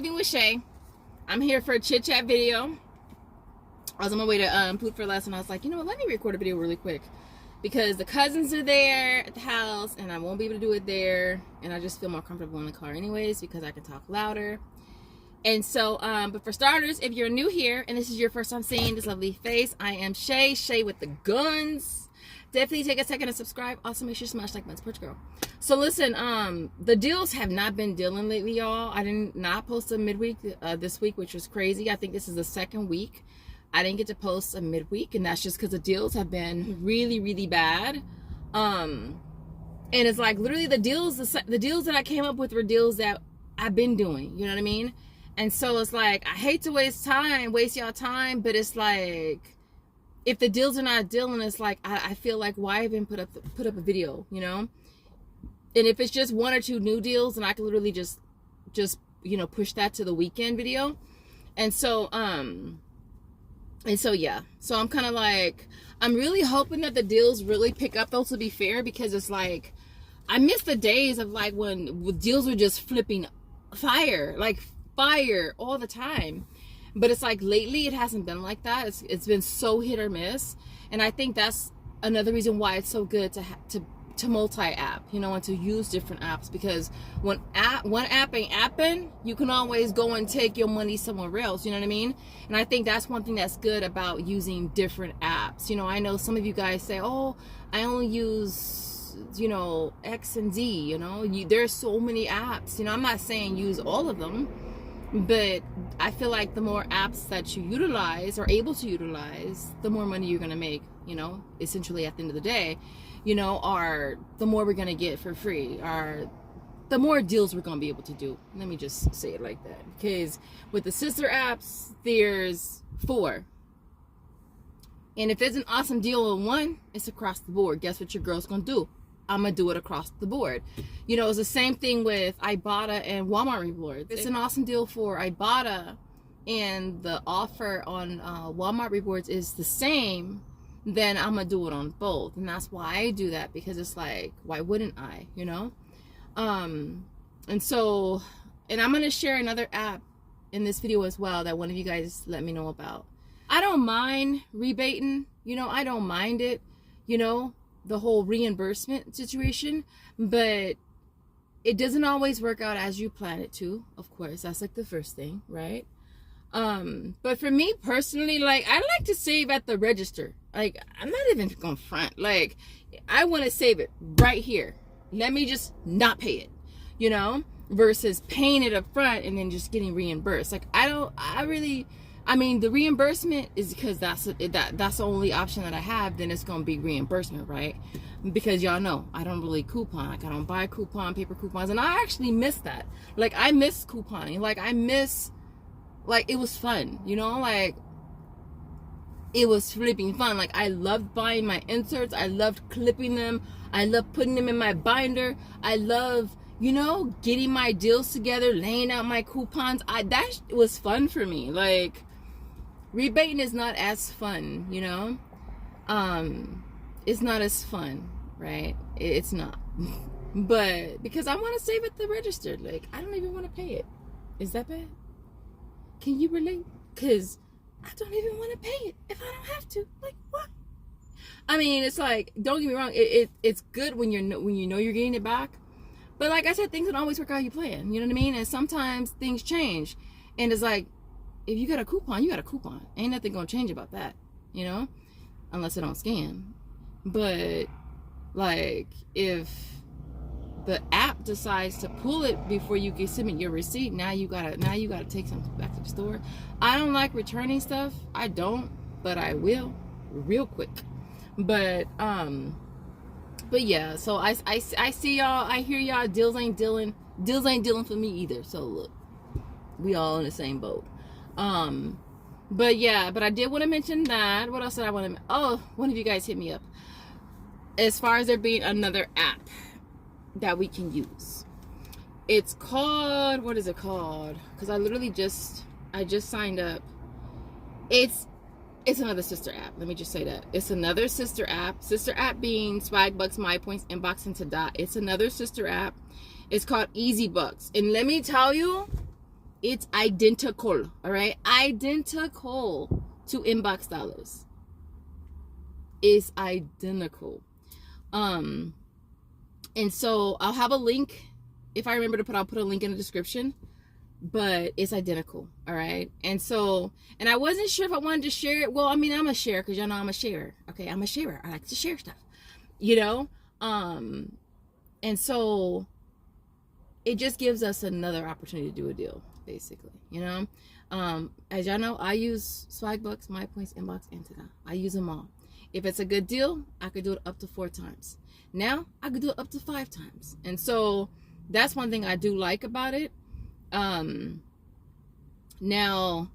Saving with Shay. I'm here for a chit chat video. I was on my way to Food for Less, and I was like, you know what, let me record a video really quick because the cousins are there at the house and I won't be able to do it there, and I just feel more comfortable in the car anyways because I can talk louder. And so but for starters, if you're new here and this is your first time seeing this lovely face, I am Shay with the guns. Definitely take a second to subscribe. Also make sure you smash like button, support your girl. So listen, the deals have not been dealing lately, y'all. I did not post a midweek this week, which was crazy. I think this is the second week I didn't get to post a midweek, and that's just because the deals have been really bad. And it's like literally the deals that I came up with were deals that I've been doing, you know what I mean? And so it's like, I hate to waste y'all time, but it's like, if the deals are not dealing, it's like, I feel like, why even put up a video, you know? And if it's just one or two new deals, then I can literally just you know, push that to the weekend video. And so yeah, so I'm kind of like, I'm really hoping that the deals really pick up, though, to be fair, because it's like, I miss the days of like when deals were just flipping fire all the time. But it's like lately it hasn't been like that. It's been so hit or miss, and I think that's another reason why it's so good to multi-app, you know, and to use different apps, because when one app ain't apping, you can always go and take your money somewhere else, you know what I mean? And I think that's one thing that's good about using different apps. You know, I know some of you guys say, oh, I only use, you know, X and Z, you know, there's so many apps. You know, I'm not saying use all of them, but I feel like the more apps that you utilize or able to utilize, the more money you're going to make, you know, essentially at the end of the day, you know, or the more we're going to get for free, or the more deals we're going to be able to do. Let me just say it like that. Because with the sister apps, there's 4. And if it's an awesome deal on one, it's across the board. Guess what your girl's going to do? I'm going to do it across the board. You know, it's the same thing with Ibotta and Walmart rewards. If it's an awesome deal for Ibotta and the offer on Walmart rewards is the same, then I'm going to do it on both. And that's why I do that, because it's like, why wouldn't I, you know? And I'm going to share another app in this video as well that one of you guys let me know about. I don't mind rebating, you know, I don't mind it, you know, the whole reimbursement situation, but it doesn't always work out as you plan it to. Of course, that's like the first thing, right? But for me personally, like, I like to save at the register. Like, I'm not even gonna front, like, I want to save it right here. Let me just not pay it, you know, versus paying it up front and then just getting reimbursed. Like, I mean, the reimbursement is because that's the only option that I have. Then it's going to be reimbursement, right? Because y'all know I don't really coupon. Like, I don't buy paper coupons, and I actually miss that. Like, I miss couponing. Like, it was fun, you know? Like, it was flipping fun. Like, I loved buying my inserts. I loved clipping them. I loved putting them in my binder. I love, you know, getting my deals together, laying out my coupons. That was fun for me. Like, rebating is not as fun, you know? It's not as fun, right? It's not. But because I want to save at the register. Like, I don't even want to pay it. Is that bad? Can you relate? Because I don't even want to pay it if I don't have to. Like, what? I mean, it's like, don't get me wrong, it's good when you know you're getting it back. But like I said, things don't always work out you plan. You know what I mean? And sometimes things change. And it's like, if you got a coupon, you got a coupon. Ain't nothing gonna change about that, you know? Unless it don't scan. But like, if the app decides to pull it before you can submit your receipt, now you gotta take something back to the store. I don't like returning stuff. I don't, but I will real quick. But yeah, so I see y'all, I hear y'all, deals ain't dealing for me either. So look, we all in the same boat. But yeah, but I did want to mention that. What else did I want to, oh, one of you guys hit me up as far as there being another app that we can use. It's called, what is it called? Because I literally just signed up. It's another sister app. Let me just say that. It's another sister app. Sister app being Swagbucks, My Points, Inbox, and Dot. It's another sister app. It's called Easy Bucks. And let me tell you, It's identical, all right? Identical to inbox dollars. It's identical. And so I'll have a link. If I remember to put, I'll put a link in the description. But it's identical, all right? And so, and I wasn't sure if I wanted to share it. Well, I mean, I'm a share because y'all know I'm a sharer. Okay, I'm a sharer. I like to share stuff, you know? And so it just gives us another opportunity to do a deal, basically, you know? As y'all know, I use Swagbucks, MyPoints, Inbox, and Tada. I use them all. If it's a good deal, I could do it up to 4 times. Now, I could do it up to 5 times. And so that's one thing I do like about it. Now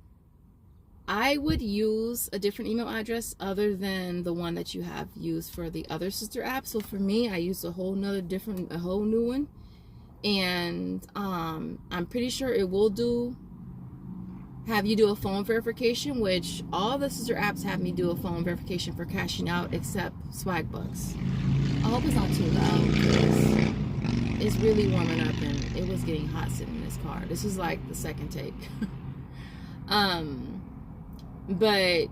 I would use a different email address other than the one that you have used for the other sister app. So for me, I use a whole new one. And, I'm pretty sure it will have you do a phone verification, which all the sister apps have me do a phone verification for cashing out except Swagbucks. I hope it's not too loud because it's really warming up and it was getting hot sitting in this car. This is like the second take. But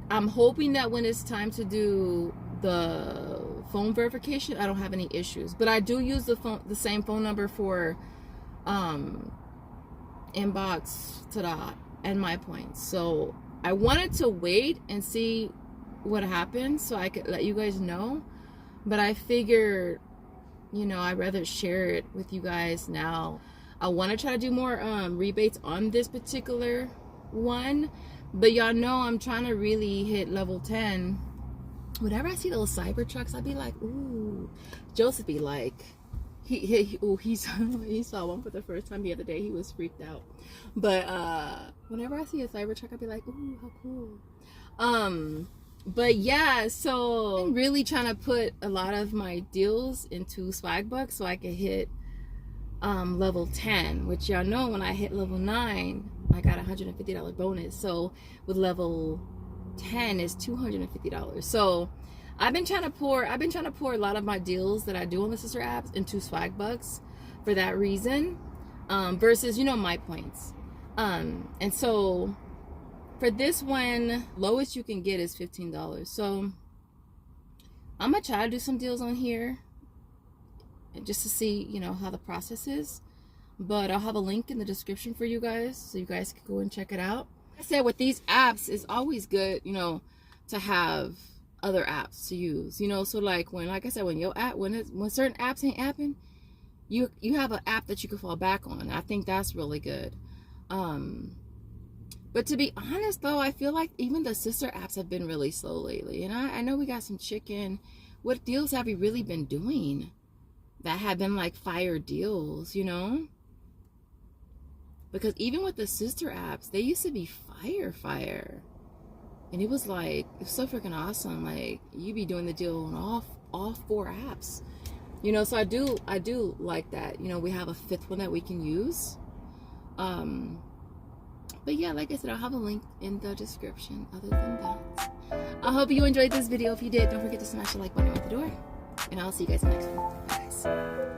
I'm hoping that when it's time to do the phone verification, I don't have any issues. But I do use the same phone number for Inbox, Tada, and MyPoints. So I wanted to wait and see what happens so I could let you guys know. But I figured, you know, I'd rather share it with you guys now. I want to try to do more rebates on this particular one, but y'all know I'm trying to really hit level 10. Whenever I see those cyber trucks, I'd be like, ooh. Joseph be like, he saw one for the first time the other day. He was freaked out. But whenever I see a cyber truck, I'd be like, ooh, how cool. But yeah, so I'm really trying to put a lot of my deals into Swagbucks so I can hit level 10, which y'all know when I hit level 9, I got a $150 bonus. So with level 10 is $250. So I've been trying to pour a lot of my deals that I do on the sister apps into Swagbucks for that reason, versus, you know, MyPoints. And so for this one, lowest you can get is $15. So I'm gonna try to do some deals on here just to see, you know, how the process is. But I'll have a link in the description for you guys so you guys can go and check it out. Like I said, with these apps, it's always good, you know, to have other apps to use, you know. So like I said, when certain apps ain't apping, you have an app that you can fall back on. I think that's really good. But to be honest though, I feel like even the sister apps have been really slow lately. And I know we got some chicken. What deals have we really been doing that have been like fire deals, you know? Because even with the sister apps, they used to be fire. And it was so freaking awesome. Like, you be doing the deal on all 4 apps. You know, so I do like that. You know, we have a 5th one that we can use. But yeah, like I said, I'll have a link in the description. Other than that, I hope you enjoyed this video. If you did, don't forget to smash the like button at the door. And I'll see you guys in the next one. Bye guys.